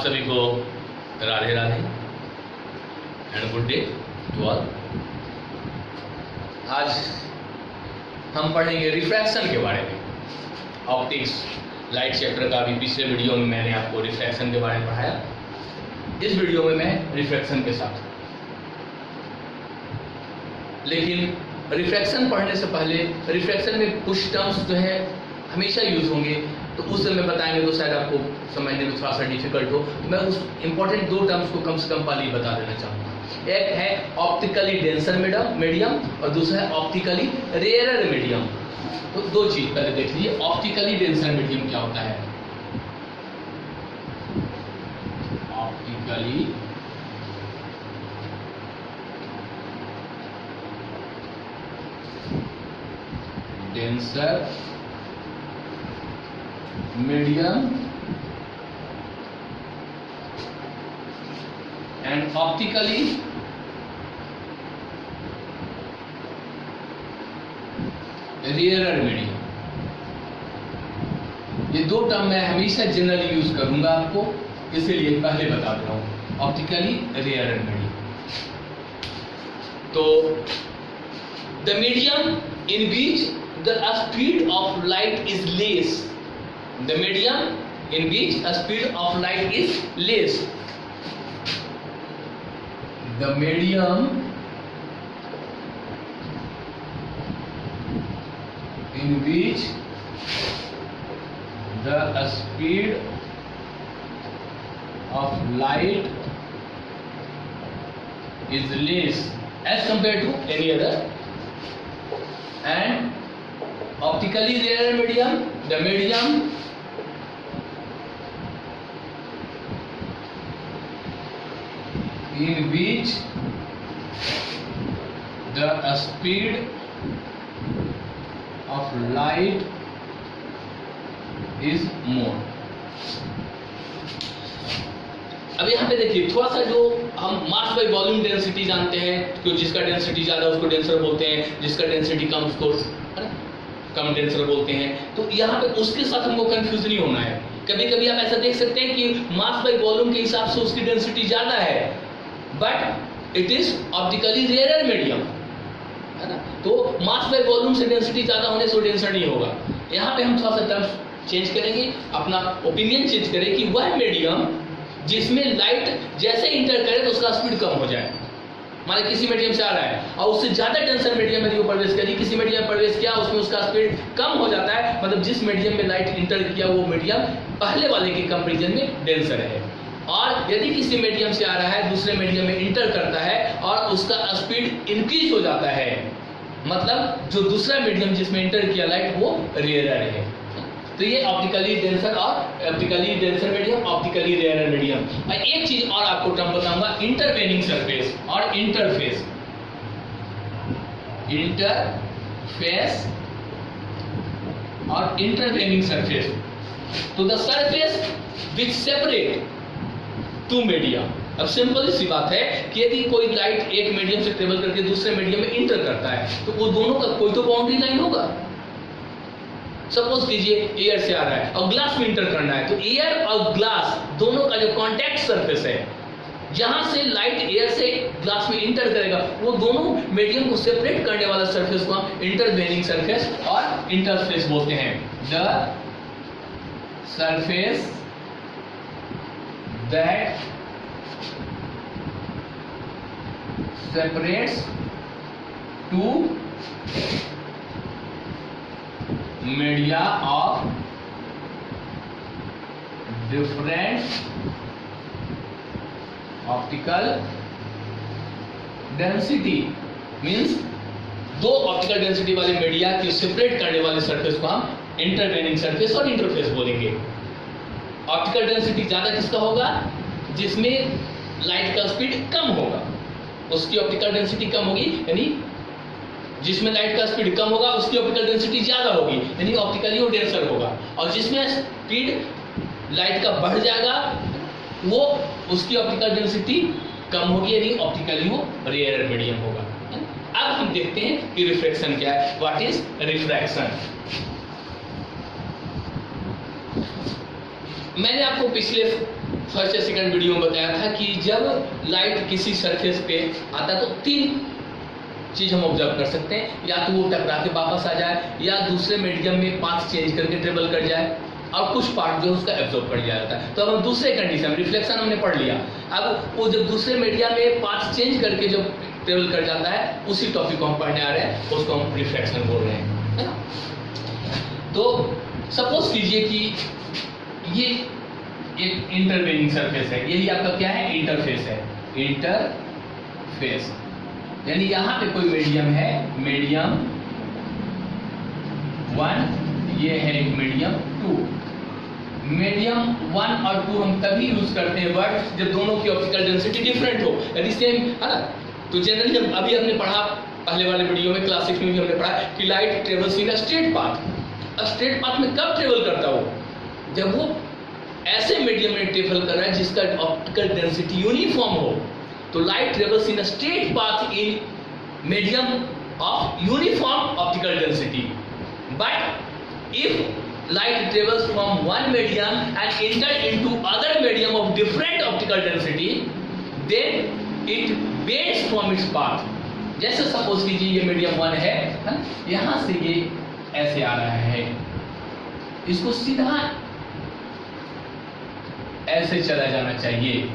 सभी को Radhe Radhe and good day to all. आज हम पढ़ेंगे रिफ्रैक्शन के बारे में, ऑप्टिक्स लाइट चैप्टर का। अभी पिछले वीडियो में मैंने आपको रिफ्रैक्शन के बारे में पढ़ाया, इस वीडियो में मैं रिफ्रैक्शन के साथ। लेकिन रिफ्रैक्शन पढ़ने से पहले रिफ्रैक्शन में कुछ टर्म्स जो है हमेशा यूज होंगे, तो उस समय बताएंगे तो शायद आपको समझने में थोड़ा सा डिफिकल्ट हो। मैं उस इंपॉर्टेंट दो टर्म्स को कम से कम पहले ही बता देना चाहूँगा। एक है ऑप्टिकली डेंसर मीडियम और दूसरा है ऑप्टिकली रेयरर मीडियम। तो दो चीज पहले देख लीजिए, ऑप्टिकली डेंसर मीडियम क्या होता है। Optically denser medium and optically rarer medium. ये दो टर्म मैं हमेशा जनरली यूज करूंगा आपको, इसीलिए पहले बता दे रहा हूं ऑप्टिकली रेयरर मीडियम। तो the medium in which the speed of light is less. The medium in which a speed of light is less. The medium in which the speed of light is less as compared to any other. And optically rarer medium, the medium in which the speed of light is more. अब यहाँ पे देखिए थोड़ा सा, जो हम mass by volume density जानते हैं, तो जिसका डेंसिटी ज्यादा उसको डेंसर बोलते हैं, जिसका डेंसिटी कम उसको कम डेंसर बोलते हैं। तो यहाँ पे उसके साथ हमको कंफ्यूज नहीं होना है। कभी कभी आप ऐसा देख सकते हैं कि मास बाई वॉल्यूम के हिसाब से उसकी डेंसिटी ज्यादा है, but it is optically rarer medium, है ना। तो मास बाई वॉल्यूम से डेंसिटी ज्यादा होने से डेंसर नहीं होगा। यहाँ पे हम थोड़ा सा टर्म्स चेंज करेंगे, अपना ओपिनियन चेंज करें कि वह मीडियम जिसमें लाइट जैसे इंटर करे तो उसका स्पीड कम हो जाए। माने किसी मीडियम से आ रहा है और उससे ज्यादा डेंसर मीडियम में वो प्रवेश करी, किसी मीडियम में प्रवेश किया, उसमें उसका स्पीड कम हो जाता है। मतलब जिस मीडियम में लाइट इंटर किया वो मीडियम पहले वाले के कंपैरिजन में डेंसर है। और यदि किसी मीडियम से आ रहा है दूसरे मीडियम में इंटर करता है और उसका स्पीड इंक्रीज हो जाता है, मतलब जो दूसरा मीडियम जिसमें इंटर किया लाइट वो रेयरर है। तो ये ऑप्टिकली डेंसर और optically denser medium, optically rarer medium. और एक चीज और आपको टर्म बताऊंगा, इंटरवेनिंग सरफेस और इंटरफेस। इंटरफेस और इंटरवेनिंग सरफेस। तो the surface which separate two medium. अब सिंपल सी बात है कि यदि कोई लाइट एक मीडियम से ट्रेवल करके दूसरे मीडियम में इंटर करता है, तो वो दोनों का कोई तो बाउंड्री लाइन होगा। सपोज कीजिए एयर से आ रहा है और ग्लास में इंटर करना है, तो एयर और ग्लास दोनों का जो कांटेक्ट सरफेस है, जहां से लाइट एयर से ग्लास में इंटर करेगा, वो दोनों मीडियम को सेपरेट करने वाला सरफेस को हम इंटरवेनिंग सरफेस और इंटरफेस बोलते हैं। The surface that separates two media of different optical density means दो ऑप्टिकल डेंसिटी वाले मीडिया की सेपरेट करने वाले सरफेस को हम इंटरवेनिंग सरफेस और इंटरफेस बोलेंगे। ऑप्टिकल डेंसिटी ज्यादा किसका होगा? जिसमें लाइट का स्पीड कम होगा, उसकी ऑप्टिकल डेंसिटी कम होगी, यानी जिसमें लाइट का स्पीड कम होगा उसकी ऑप्टिकल डेंसिटी ज्यादा होगी, यानी ऑप्टिकली वो डेंसर होगा। और जिसमें स्पीड लाइट का बढ़ जाएगा वो उसकी ऑप्टिकल डेंसिटी कम होगी, यानी ऑप्टिकली वो रेयरर मीडियम होगा। अब हम देखते हैं कि रिफ्रैक्शन क्या है। What is refraction? मैंने आपको पिछले फर्स्ट या सेकंड वीडियो में बताया था कि जब लाइट किसी सरफेस पे आता है तो तीन चीज हम ऑब्जर्व कर सकते हैं, या तो वो टकरा के वापस आ जाए, या दूसरे मीडियम में पाथ चेंज करके ट्रेवल कर जाए, और कुछ पार्ट जो उसका एब्जॉर्ब कर लिया जाता है। तो अब हम दूसरे कंडीशन रिफ्लेक्शन हमने पढ़ लिया, अब वो जब दूसरे मीडिया में पाथ चेंज करके जब ट्रेवल कर जाता है, उसी टॉपिक को हम पढ़ने आ रहे हैं, उसको हम रिफ्लेक्शन बोल रहे हैं, है ना। तो सपोज कीजिए कि ये एक इंटरवेनिंग सरफेस है, यही आपका क्या है, इंटरफेस है, इंटरफेस, यानी यहां पे कोई मीडियम है, मीडियम 1, ये है एक मीडियम 2। मीडियम 1 और 2 हम तभी यूज करते हैं वर्ड जब दोनों की ऑप्टिकल डेंसिटी डिफरेंट हो, यदि सेम है ना। तो जनरली जब अभी हमने पढ़ा पहले वाले वीडियो में, क्लास 6 में भी हमने पढ़ा कि light travels in a straight path. Straight path में कब ट्रेवल करता हो, जब वो ऐसे मीडियम में ट्रेवल कर रहा है जिसका ऑप्टिकल डेंसिटी यूनिफॉर्म हो। तो light travels in a straight path in medium of uniform optical density, but if light travels from one medium and enter into other medium of different optical density, then it bends from its path. जैसे suppose कीजिए ये medium 1 है, यहां से ये ऐसे आ रहा है, इसको सीधा ऐसे चला जाना चाहिए।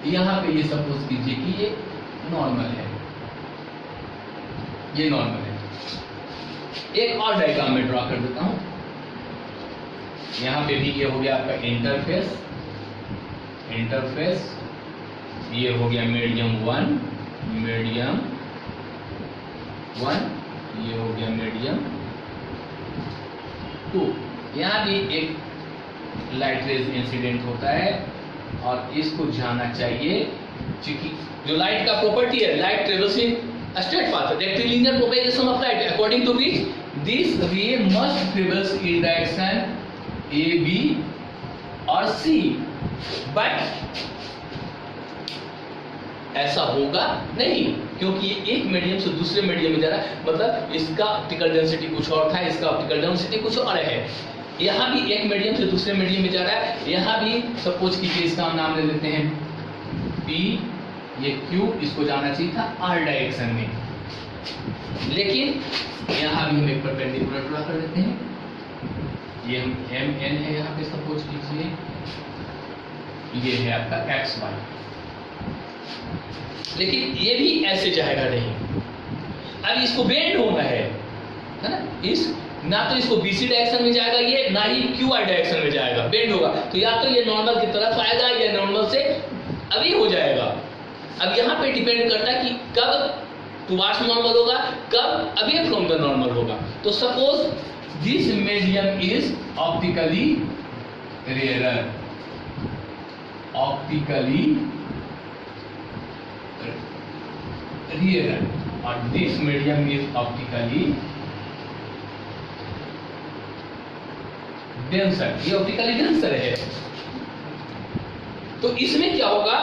यहां पे ये सपोज कीजिए कि ये नॉर्मल है, ये नॉर्मल है। एक और डायग्राम में ड्रॉ कर देता हूं। यहां पे भी ये हो गया आपका इंटरफेस, इंटरफेस, ये हो गया मीडियम 1, मीडियम 1, ये हो गया मीडियम 2। यहां भी एक लाइट रेज इंसिडेंट होता है और इसको जाना चाहिए, क्योंकि जो लाइट का प्रॉपर्टी है, light travels in straight path, rectilinear propagation of light, according to which this ray must travels in direction A, B और सी, बट ऐसा होगा नहीं, क्योंकि ये एक मीडियम से दूसरे मीडियम में जा रहा है, मतलब इसका ऑप्टिकल डेंसिटी कुछ और था, इसका ऑप्टिकल डेंसिटी कुछ और है। यहां भी एक मीडियम से दूसरे मीडियम में जा रहा है, यहां भी सपोज कीजिए इसका हम नाम ले लेते हैं P, ये Q, इसको जाना चाहिए था R डायरेक्शन में, लेकिन यहां भी हम एक परपेंडिकुलर ड्रॉ कर देते हैं। ये हम MN है यहाँ पे सपोज कीजिए, ये है आपका XY, लेकिन ये भी ऐसे जाएगा नहीं। अब इसको बेंड होना है ना, इस ना तो इसको BC डायरेक्शन में जाएगा ये, ना ही QI डायरेक्शन में जाएगा, बेंड होगा। तो या तो ये नॉर्मल की तरफ आएगा या नॉर्मल से अभी हो जाएगा। अब यहाँ पे डिपेंड करता है कि कब टुवार्ड्स नॉर्मल होगा, कब अवे फ्रॉम द नॉर्मल होगा। तो suppose this medium is optically rarer, optically rarer, और this medium is optically denser, ये optically denser है। तो इसमें क्या होगा,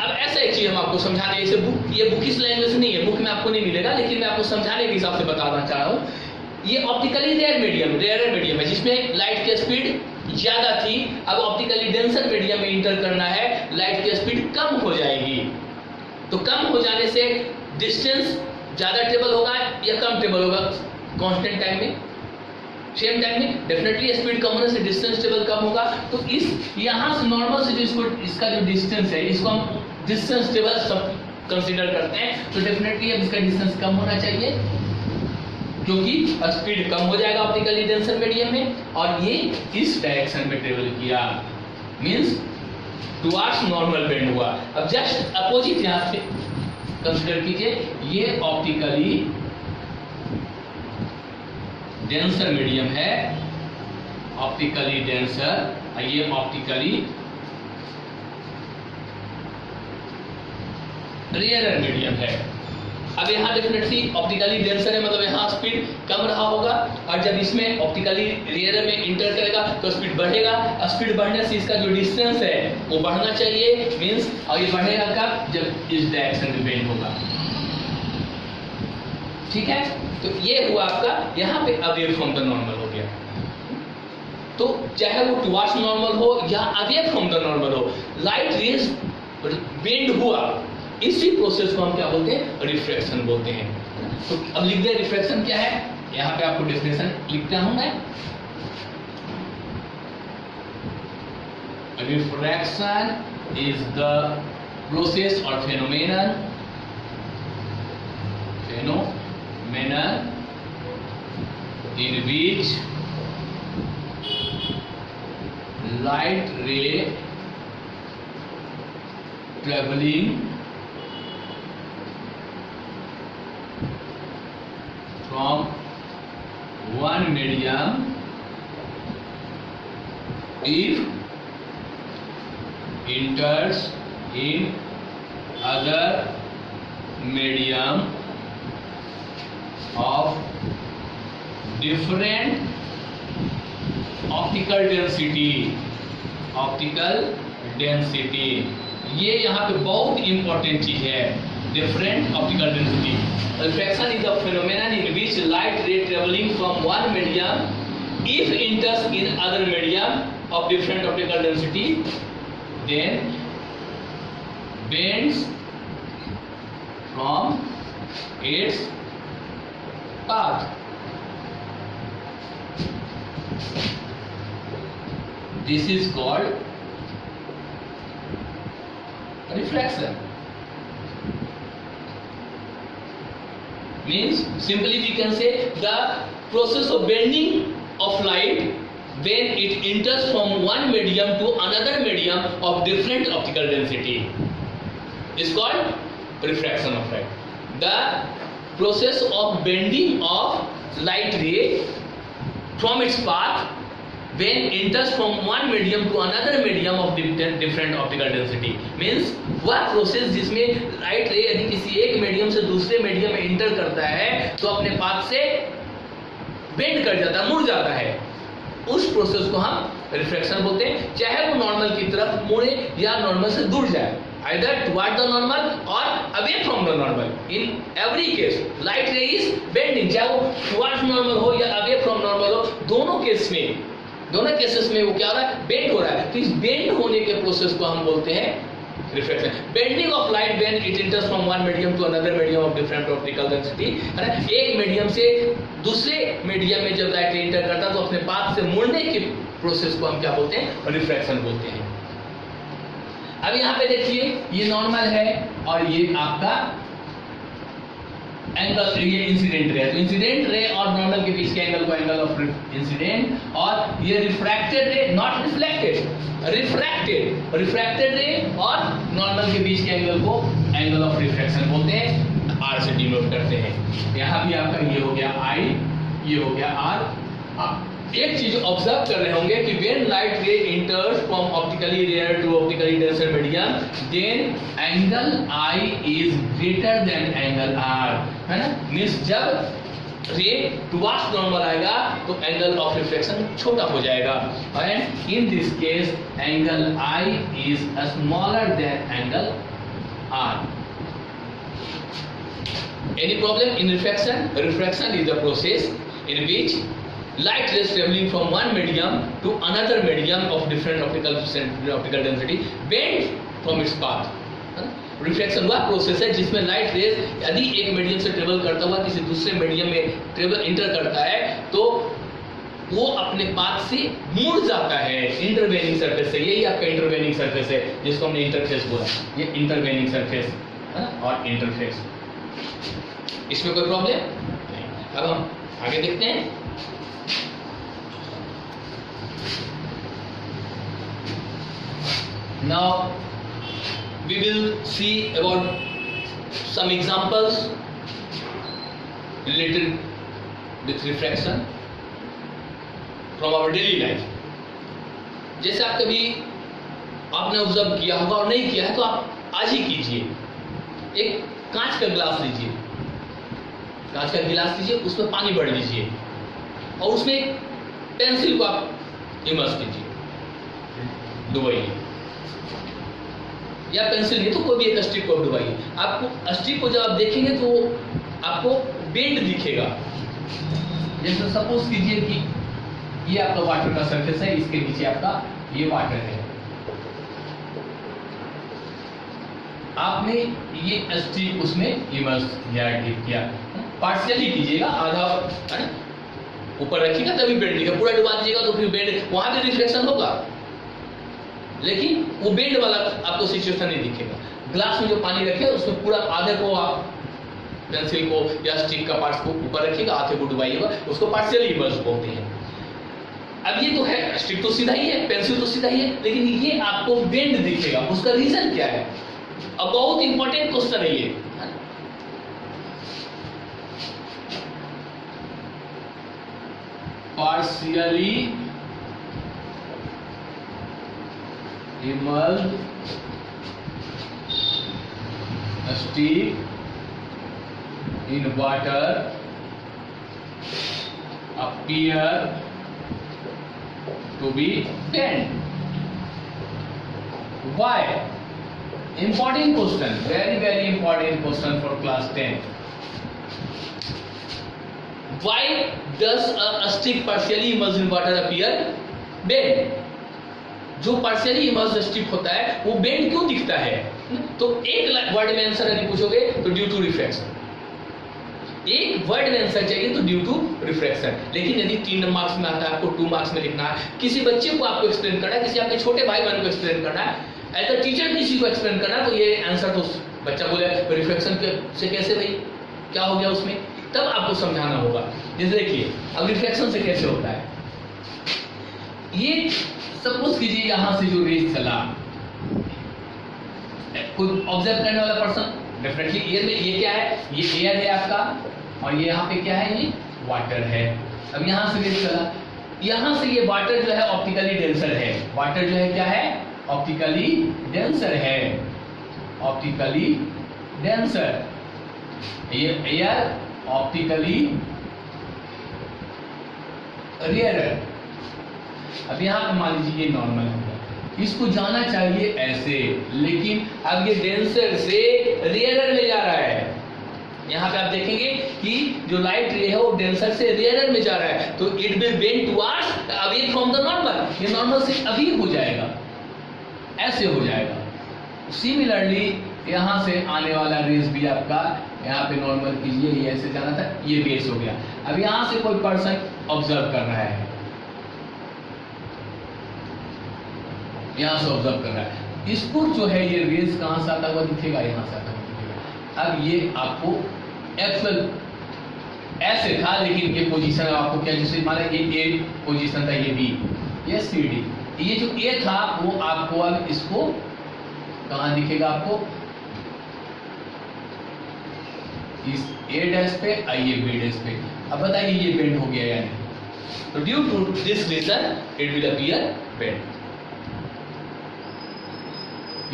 अब ऐसा एक चीज हम आपको समझाने, जैसे बुक, ये बुक इस लैंग्वेज नहीं है, बुक में आपको नहीं मिलेगा, लेकिन मैं आपको समझाने के हिसाब से बताना चाह रहा हूँ। ये ऑप्टिकली रेयर मीडियम है जिसमें लाइट की स्पीड ज्यादा थी, अब ऑप्टिकली डेंसर मीडियम में इंटर करना है, लाइट की स्पीड कम हो जाएगी। तो कम हो जाने से डिस्टेंस ज्यादा ट्रेवल होगा या कम ट्रेवल होगा, कांस्टेंट टाइम में, सेम टाइम में, डेफिनेटली स्पीड कम होने से डिस्टेंस ट्रेवल कम होगा। तो इस यहाँ से नॉर्मल से जो इसको, इसका जो डिस्टेंस है, इसको हम डिस्टेंस ट्रेवल सब कंसिडर करते हैं। तो डेफिनेटली अब इसका डिस्टेंस कम होना चाहिए, क्योंकि स्पीड कम हो जाएगा ऑप्टिकली डेंसर मीडियम में, और ये इस डायरेक्शन में ट्रेवल किया, मींस टुवार्ड्स नॉर्मल बेंड हुआ। अब जस्ट अपोजिट यहां पे कंसीडर कीजिए, ये ऑप्टिकली डेंसर मीडियम है, ऑप्टिकली डेंसर, और ये ऑप्टिकली रेयर मीडियम है। अब यहाँ डेफिनेटली ऑप्टिकली डेंसर है, मतलब यहाँ स्पीड कम रहा होगा, और जब इसमें ऑप्टिकली रेयर में इंटर करेगा तो स्पीड बढ़ेगा। स्पीड बढ़ने से इसका जो डिस्टेंस है वो बढ़ना चाहिए, मींस, और ये बढ़ेगा कब, जब इस डायरेक्शन में बेंड होगा। ठीक है, तो ये हुआ आपका यहाँ पे अवे फ्रॉम द नॉर्मल हो गया। तो चाहे वो टुवर्ड्स नॉर्मल हो या अवे फ्रॉम द नॉर्मल हो, लाइट रेज बेंड हुआ, इसी प्रोसेस को हम क्या बोलते हैं? रिफ्रैक्शन बोलते हैं। तो अब लिख दे रिफ्रैक्शन क्या है, यहाँ पे आपको डेफिनेशन लिखता हूं मैं। Refraction is the process or phenomenon in which light ray traveling from one medium, if enters in other medium of different optical density, ये यहाँ पे बहुत इंपॉर्टेंट चीज है, different optical density. Refraction is a phenomenon in which light ray traveling from one medium, if enters in other medium of different optical density, then bends from its path. This is called refraction. Means simply we can say the process of bending of light when it enters from one medium to another medium of different optical density is called refraction of light. The process of bending of light ray from its path when enters from one medium to another medium of different optical density means वह process जिसमें light रे यदि किसी एक medium से दूसरे medium में inter करता है तो अपने पाथ से बेंड कर जाता है, मुड़ जाता है, उस प्रोसेस को हम रिफ्रैक्शन बोलते हैं। चाहे वो नॉर्मल की तरफ मुड़े या नॉर्मल से दूर जाए, either toward the normal or away from the normal. In every case, light ray is bending. चाहे वो towards normal हो या away from normal हो, दोनों केसेस में वो क्या हो रहा है? बेंड हो रहा है। तो इस बेंड होने के प्रोसेस को हम बोलते हैं refraction. Bending of light when it enters from one medium to another medium of different optical density, है ना? एक मीडियम से दूसरे मीडियम में जब लाइट एंटर करता है तो अपने पाथ से मुड़ने के प्रोसेस को हम क्या बोलते हैं? रिफ्रैक्शन बोलते हैं। अब यहाँ पे देखिए ये नॉर्मल है और ये आपका एंगल, ये इंसिडेंट रे है। तो इंसिडेंट रे और नॉर्मल के बीच के एंगल को एंगल ऑफ इंसिडेंट, और ये रिफ्रैक्टेड रे, नॉट रिफ्लेक्टेड, रिफ्रैक्टेड रे और नॉर्मल के बीच के एंगल को एंगल ऑफ रिफ्रैक्शन बोलते हैं, आर से डिनोट करते हैं। यहाँ भी आपका ये हो गया आई, ये हो गया आर। एक चीज ऑब्जर्व कर रहे होंगे कि when light ray enters from optically rare to optically denser medium, then angle I is greater than angle R, है ना? मीन्स जब रे टुवर्ड्स नॉर्मल आएगा तो एंगल ऑफ रिफ्लेक्शन छोटा हो जाएगा, and in this case angle I is smaller than angle R. Any problem in refraction? Refraction is the process in which light rays traveling from one medium to another medium of different optical density bend from its path. Refraction वह process है जिसमें light rays यदि एक medium से travel करता हुआ किसी दूसरे मीडियम में ट्रेवल इंटर करता है तो वो अपने पाथ से मुड़ जाता है इंटरवेनिंग सरफेस से। यही आपका इंटरवेनिंग सरफेस है जिसको हमने इंटरफेस बोला, ये इंटरवेनिंग सरफेस और इंटरफेस। इसमें कोई प्रॉब्लम नहीं। अब हम आगे देखते हैं। Now we will see about some examples related with refraction from our daily life. जैसे आप कभी आपने ऑब्जर्व किया होगा और नहीं किया है तो आप आज ही कीजिए। एक कांच का गिलास लीजिए, कांच का गिलास लीजिए, उसमें पानी भर लीजिए और उसमें एक पेंसिल को आप इमर्स कीजिए, डुबाइए, या पेंसिल नहीं तो कोई भी एक स्ट्रिप को डुबाइए। आपको स्ट्रिप को जब आप देखेंगे तो आपको बेंड दिखेगा। जैसे सपोज कीजिए कि ये आपका वाटर का सरफेस है, इसके नीचे आपका ये वाटर है। आपने ये स्टिक उसमें इमर्स या डिप किया, पार्शियली कीजिएगा, आधा है ना ऊपर रखिएगा तभी बेंड दिखेगा, पूरा डुबा दीजिएगा तो फिर बेंड वहां पे रिफ्लेक्शन होगा, लेकिन वो बेंड वाला आपको सिचुएशन नहीं दिखेगा। ग्लास में जो पानी रखे उसमें पूरा आधे को आप पेंसिल को या स्टिक का पार्ट को ऊपर रखिएगा, आधे को डुबाइएगा, उसको पार्शियली इमर्स बोलते हैं। अब ये तो है, स्टिक तो सीधा ही है, पेंसिल तो सीधा ही है, लेकिन ये आपको बेंड दिखेगा, उसका रीजन क्या है? अब बहुत इंपॉर्टेंट क्वेश्चन है ये। Partially immersed stick in water appear to be bent. Why? Important question, very important question for class 10. Why does a stick partially immersed in water appear bent? जो partially immersed stick होता है वो bend क्यों दिखता है? तो एक word में आंसर यदि पूछोगे तो ड्यू टू रिफ्लेक्शन, एक वर्ड में आंसर चाहिए तो ड्यू टू रिफ्लेक्शन। लेकिन यदि 3 मार्क्स में आता है, आपको 2 मार्क्स में लिखना है, किसी बच्चे को आपको एक्सप्लेन करना है, किसी आपके छोटे भाई बहन को एक्सप्लेन करना है, एज अ टीचर किसी को एक्सप्लेन करना, तो ये आंसर तो बच्चा बोले रिफ्लेक्शन से कैसे भाई, क्या हो गया उसमें, तब आपको समझाना होगा। जैसे देखिए अब रिफ्लेक्शन से कैसे होता है, ये सपोज कीजिए यहां से जो रेज चला, कोई ऑब्जर्व करने वाला पर्सन डेफिनेटली एयर में, ये क्या है, ये एयर है आपका, और ये यहाँ पे क्या है, ये वाटर है। अब यहाँ से रेज चला, यहाँ से ये वाटर जो है ऑप्टिकली डेंसर है, वाटर जो है क्या है, ऑप्टिकली डेंसर है, ऑप्टिकली डेंसर, ये एयर ऑप्टिकली रेयरर। अब यहाँ पे मान लीजिए ये नॉर्मल होगा, इसको जाना चाहिए ऐसे, लेकिन अब ये डेंसर से रेयरर में जा रहा है। यहाँ पे आप देखेंगे कि जो लाइट रे है वो डेंसर से रेयरर में जा रहा है, तो it will bend towards away from the normal, ये नॉर्मल से अभी हो जाएगा, ऐसे हो जाएगा। सिमिलरली यहाँ से आने वाला रेज भी आपका यहाँ पे नॉर्मल कीजिए, ये ऐसे जाना था, ये बेस हो गया। अब यहाँ से कोई पर्सन ऑब्जर्व कर रहा है, यहाँ से ऑब्जर्व कर रहा है, इसको जो है ये रेज कहाँ से आता हुआ दिखेगा, यहाँ से आता हुआ दिखेगा। अब ये आपको एक्चुअल ऐसे था, लेकिन ये पोजीशन आपको क्या, जैसे माना ये ए पोजीशन था, ये बी, ये सी डी, ये जो ए था वो आपको अब इसको कहाँ दिखेगा, आपको इस ए डैश पे, आइए बी डैश पे। अब बताइए ये बेंड हो गया या नहीं, तो due to this reason it will appear bend.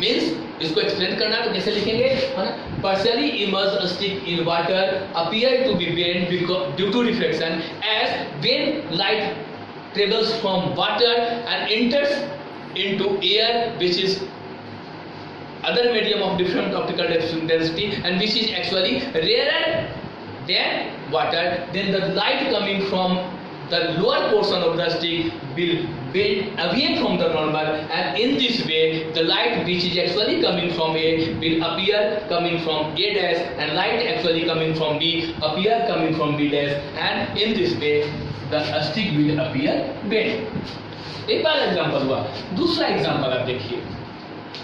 Means इसको एक्सप्लेन करना तो कैसे लिखेंगे, है ना, partially immersed stick in water appear to be bent due to reflection as when light travels from water and enters into air, which is other medium of different optical density and which is actually rarer than water, then the light coming from the lower portion of the stick will bend away from the normal, and in this way the light which is actually coming from A will appear coming from A dash, and light actually coming from B appear coming from B dash, and in this way the stick will appear bent। एक बार example हुआ। दूसरा example आप देखिए,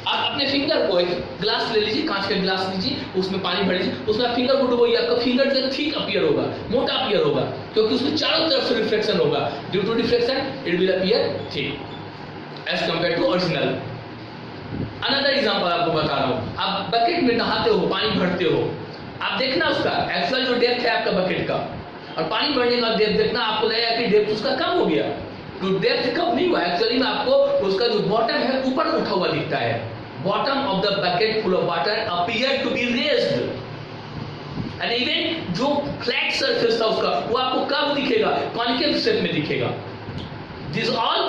आप अपने finger को एक glass ले लीजिए, कांच का ग्लास लीजिए, उसमें पानी भर लीजिए, उसमें आप फिंगर को डुबोइए, आपका फिंगर जो ठीक अपीयर होगा, मोटा अपीयर होगा, क्योंकि उसमें चारों तरफ से रिफ्लेक्शन होगा। Due to reflection it will appear thick as compare to original. Another example आपको बता रहा हूँ, आप बकेट में नहाते हो, पानी भरते हो, आप देखना उसका एक्चुअल जो डेप्थ है आपका बकेट का, और पानी भरने का डेप्थ देखना, आपको लगेगा कि डेप्थ उसका कम हो गया, तो डेप्थ कम नहीं हुआ, एक्चुअली में आपको उसका जो बॉटम है ऊपर उठा हुआ दिखता है। Bottom of the bucket full of water appear to be raised, and even जो फ्लैट सरफेस था उसका वो आपको कब दिखेगा, कॉन्केव शेप में दिखेगा। This all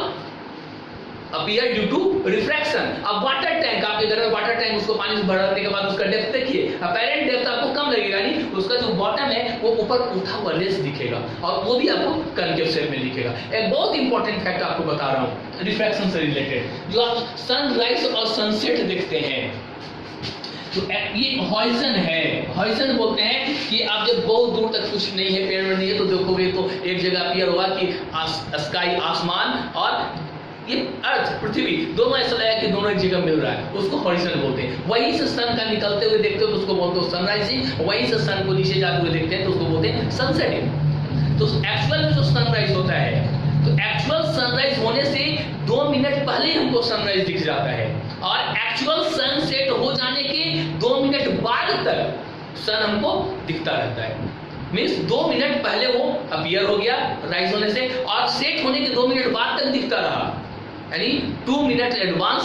appear due to refraction. अब वाटर टैंक, आपके घर में वाटर टैंक, उसको पानी से भरने के बाद उसका डेप्थ देखिए, अपेरेंट डेप्थ आपको कम लगेगा, नहीं उसका जो बॉटम है वो ऊपर उठा हुआ रेस दिखेगा और वो भी आपको कनकेव शेप में दिखेगा। एक बहुत इंपॉर्टेंट फैक्ट आपको बता रहा हूँ रिफ्रैक्शन से रिलेटेड, जो आप सनराइज और सनसेट देखते हैं तो ये हॉरिजन है। हॉरिजन बोलते हैं कि आप जब बहुत दूर तक कुछ नहीं है, पेड़ नहीं है, तो देखोगे तो एक जगह अपीयर होगा कि स्काई आसमान और ये अर्थ पृथ्वी दोनों ऐसा लगा कि दोनों एक जगह मिल रहा है, उसको हॉरिजन बोलते हैं। वहीं से सन का निकलते हुए देखते हो तो उसको बोलते हो सनराइजिंग, वहीं से सन को नीचे जाते हुए देखते हैं तो उसको बोलते हैं सनसेटिंग। तो एक्चुअल में जो सनराइज होता है, तो एक्चुअल सनराइज होने से 2 मिनट पहले हमको सनराइज दिख जाता है और एक्चुअल सनसेट हो जाने के 2 मिनट बाद तक सन हमको दिखता रहता है। मीन्स 2 मिनट पहले वो अपीयर हो गया राइज होने से और सेट होने के 2 मिनट बाद तक दिखता रहा, यानी 2 minute advance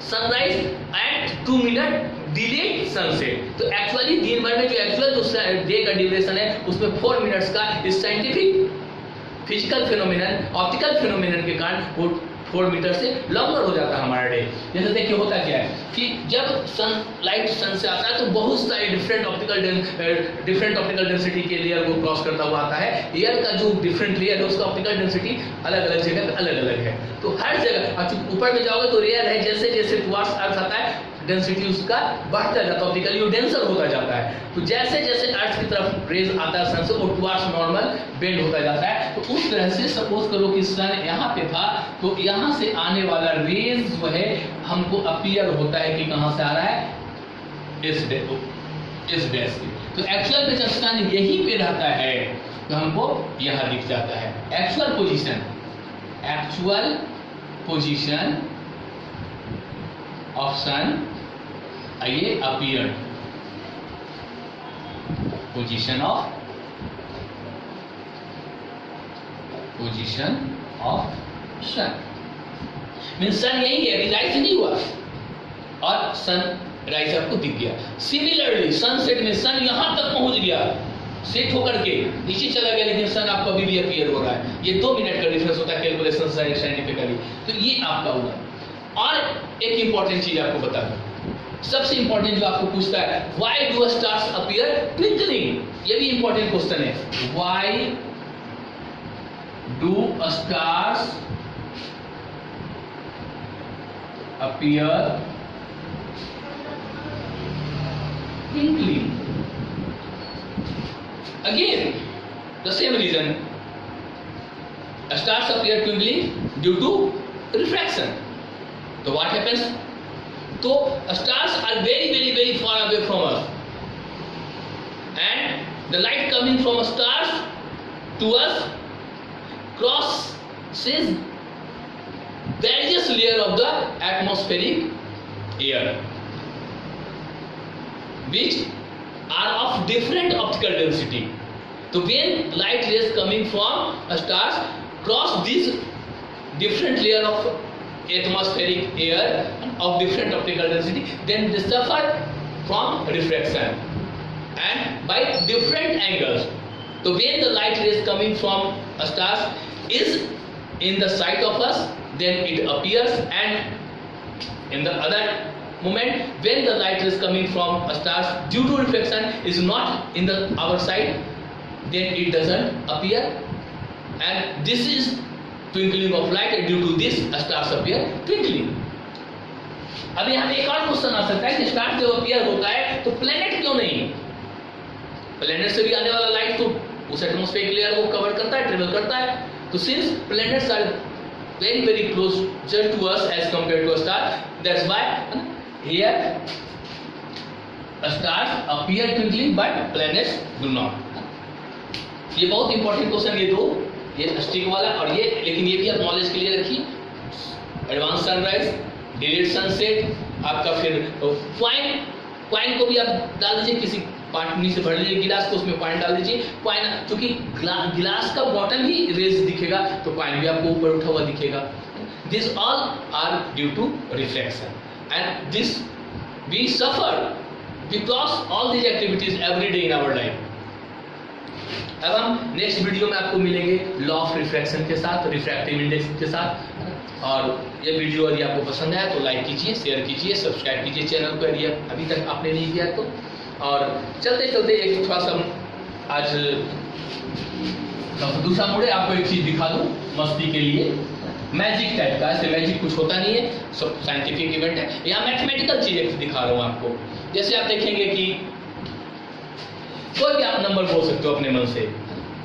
sunrise and 2 minute delayed sunset. तो एक्चुअली दिन भर में जो एक्चुअल जो डे का ड्यूरेशन है उसमें 4 मिनट्स का इस scientific physical phenomenon optical phenomenon के कारण वो 4 मीटर से लॉन्गर हो जाता है हमारा डे। जैसे देखिए होता क्या है कि जब लाइट सन से आता है तो बहुत सारे डिफरेंट ऑप्टिकल डेंसिटी के लेयर को क्रॉस करता हुआ आता है। एयर का जो डिफरेंट लेयर है उसका ऑप्टिकल डेंसिटी अलग अलग जगह अलग अलग है, तो हर जगह ऊपर में जाओगे तो रेयर है, जैसे जैसे टुवर्ड्स अर्थ आता है डेंसिटी उसका बढ़ता जाता है, ऑप्टिकली वो डेंसर होता जाता है। तो जैसे जैसे अर्थ की तरफ रेज आता है सन से वो टुवर्ड्स नॉर्मल बेंड होता जाता है। तो उस तरह से सपोज करो कि सन यहाँ पे था तो यहाँ से आने वाला रेज जो है हमको अपीयर होता है कि कहाँ से आ रहा है, इस डैश से। तो एक्चुअल में जब सन यहीं पे रहता है तो हमको यहाँ दिख जाता है एक्चुअल पोजीशन ऑफ सन, ये appeared position of sun. Mean sun यही है, अभी राइज नहीं हुआ और सन राइज आपको दिख गया। सिमिलरली सनसेट में सन यहां तक पहुंच गया, सेट होकर के नीचे चला गया, लेकिन सन आपको अभी भी अपीयर हो रहा है। ये 2 मिनट का डिफरेंस होता है कैलकुलेशन साइंटिफिकली। तो ये आपका हुआ। और एक इंपॉर्टेंट चीज आपको बता दूं, सबसे इंपॉर्टेंट जो आपको पूछता है, why do stars appear twinkling, ये भी इंपॉर्टेंट क्वेश्चन है। Why do stars appear twinkling? Again, the same reason. Stars appear twinkling due to refraction. So what happens? So stars are very far away from us, and the light coming from stars to us crosses various layer of the atmospheric air, which are of different optical density. So when light rays coming from stars cross this different layer of atmospheric air of different optical density, then they suffer from refraction and by different angles. So when the light rays coming from stars is in the sight of us, then it appears, and in the other moment when the light is coming from stars due to reflection is not in our side, then it doesn't appear, and this is twinkling of light, and due to this stars appear twinkling. अब यहाँ एक और question आ सकता है कि star जब appear होता है तो प्लेनेट क्यों नहीं? प्लेनेट से भी आने वाला लाइट तो उस एटमॉस्फेरिक लेयर को कवर करता है, ट्रेवल करता है। तो since planets are very closer to us as compared to a star, that's why here stars appear twinkling but planets do not. ये बहुत इंपॉर्टेंट क्वेश्चन ये दो, ये स्टिक वाला और ये, लेकिन ये भी आप नॉलेज के लिए रखिए। एडवांस सनराइज, डिलेड सनसेट, आपका फिर पॉइंट को भी आप डाल दीजिए, किसी पानी से भर लीजिए गिलास को, उसमें पॉइंट डाल दीजिए। पॉइंट क्योंकि गिलास का बॉटम ही रेज दिखेगा तो पॉइंट भी आपको ऊपर उठा हुआ दिखेगा। This all are due to reflection, and this we suffer because all this activities every day in our life. अब हम नेक्स्ट वीडियो में आपको मिलेंगे लॉ ऑफ रिफ्रैक्शन के साथ, रिफ्रैक्टिव इंडेक्स के साथ। और ये वीडियो यदि आपको पसंद आया तो लाइक कीजिए, शेयर कीजिए, सब्सक्राइब कीजिए चैनल को यदि अभी तक आपने नहीं किया तो। और चलते चलते एक थोड़ा सा आज दूसरा मोड़े आपको एक चीज़ दिखा दूँ मस्ती के लिए, मैजिक टाइप का। ऐसे मैजिक कुछ होता नहीं है, सब साइंटिफिक इवेंट है। यहाँ मैथमेटिकल चीज़ एक दिखा रहा हूँ आपको। जैसे आप देखेंगे कि कोई भी आप नंबर बोल सकते हो अपने मन से।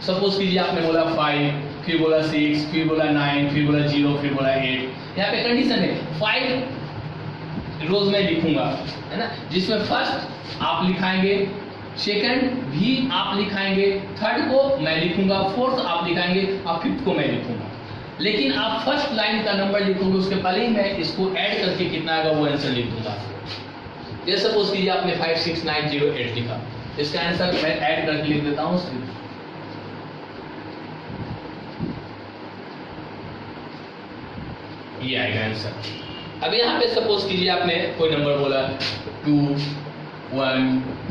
सपोज कीजिए आपने बोला 5, फिर बोला 6, फिर बोला 9, फिर बोला 0, फिर बोला 8। यहाँ पे कंडीशन है 5 रोज में लिखूंगा, है ना, जिसमें फर्स्ट आप लिखाएंगे, सेकंड भी आप लिखाएंगे, थर्ड को मैं लिखूंगा, फोर्थ आप लिखाएंगे और फिफ्थ को मैं लिखूंगा। लेकिन आप फर्स्ट लाइन का नंबर लिखोगे, उसके पहले ही मैं इसको ऐड करके कितना आएगा वो आंसर लिख दूंगा। ये सपोज कीजिए आपने 5, 6, 9, 0, 8 लिखा, इसका आंसर मैं ऐड करके लिख देता हूँ सिर्फ। ये आएगा आंसर। अब यहाँ पे सपोज कीजिए आपने कोई नंबर बोला 2, 1,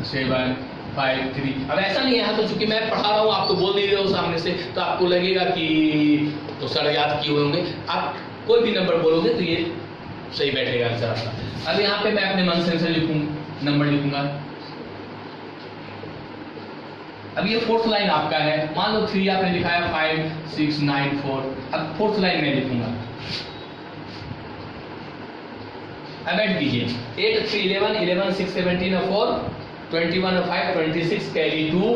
7, 5, 3। अब ऐसा नहीं है, यहाँ तो चूंकि मैं पढ़ा रहा हूँ, आपको बोल नहीं रहा हूँ सामने से, तो आपको लगेगा कि तो सर याद किए हुए होंगे। आप कोई भी नंबर बोलोगे तो ये सही बैठेगा आंसर आपका। अब यहाँ पे मैं अपने मन से आंसर नंबर लिखूंगा। अब ये फोर्थ लाइन आपका है, मान लो 3 आपने लिखाया, 5, 6, 9, 4। अब फोर्थ लाइन में लिखूंगा। अब ऐड कीजिए 8, 3, 11, 11, 6, 17 और 4, 21 और 5, 26, कैरी 2,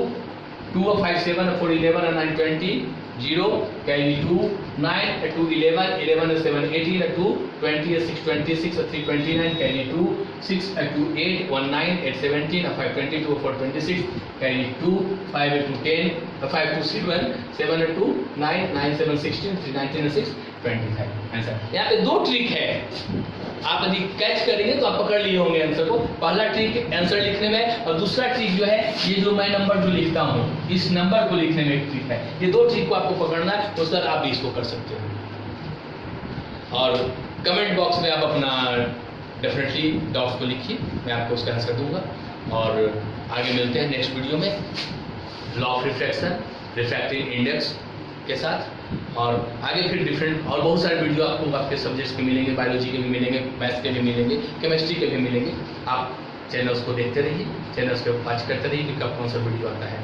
2 और 5, 7 और 4, 11 और 9, 20, 0, कैरी 2, 9 और 2, 11, 11 और 7, 18 और 2, 20 और 6, 26 और 3, 29, कैरी 2, 6 और 2, 8, 1, 9, 8, 17 और 5, 22 और 4, 26, कैरी 2, 5 और 2, 10 और 5, 2, 7, 7 और 2, 9, 9, 7, 16, 3, 19 और 6, 25 आंसर। यहाँ पे 2 ट्रिक है, आप यदि कैच करेंगे तो आप पकड़ लिए होंगे आंसर को। पहला ट्रिक आंसर लिखने में, और दूसरा ट्रिक जो है ये जो मैं नंबर जो लिखता हूँ इस नंबर को लिखने में एक ट्रिक है। ये 2 ट्रिक को आपको पकड़ना है, तो सर आप भी इसको कर सकते हो। और कमेंट बॉक्स में आप अपना डेफिनेटली डाउट्स को लिखिए, मैं आपको उसका आंसर दूंगा। और आगे मिलते हैं नेक्स्ट वीडियो में law of refraction, refractive index के साथ। और आगे फिर डिफरेंट और बहुत सारे वीडियो आपको आपके सब्जेक्ट्स के मिलेंगे, बायोलॉजी के भी मिलेंगे, मैथ्स के भी मिलेंगे, केमिस्ट्री के भी मिलेंगे। आप चैनल्स को देखते रहिए, चैनल्स को वॉच करते रहिए कि कब कौन सा वीडियो आता है।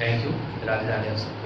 थैंक यू, राधे राधे आप सब।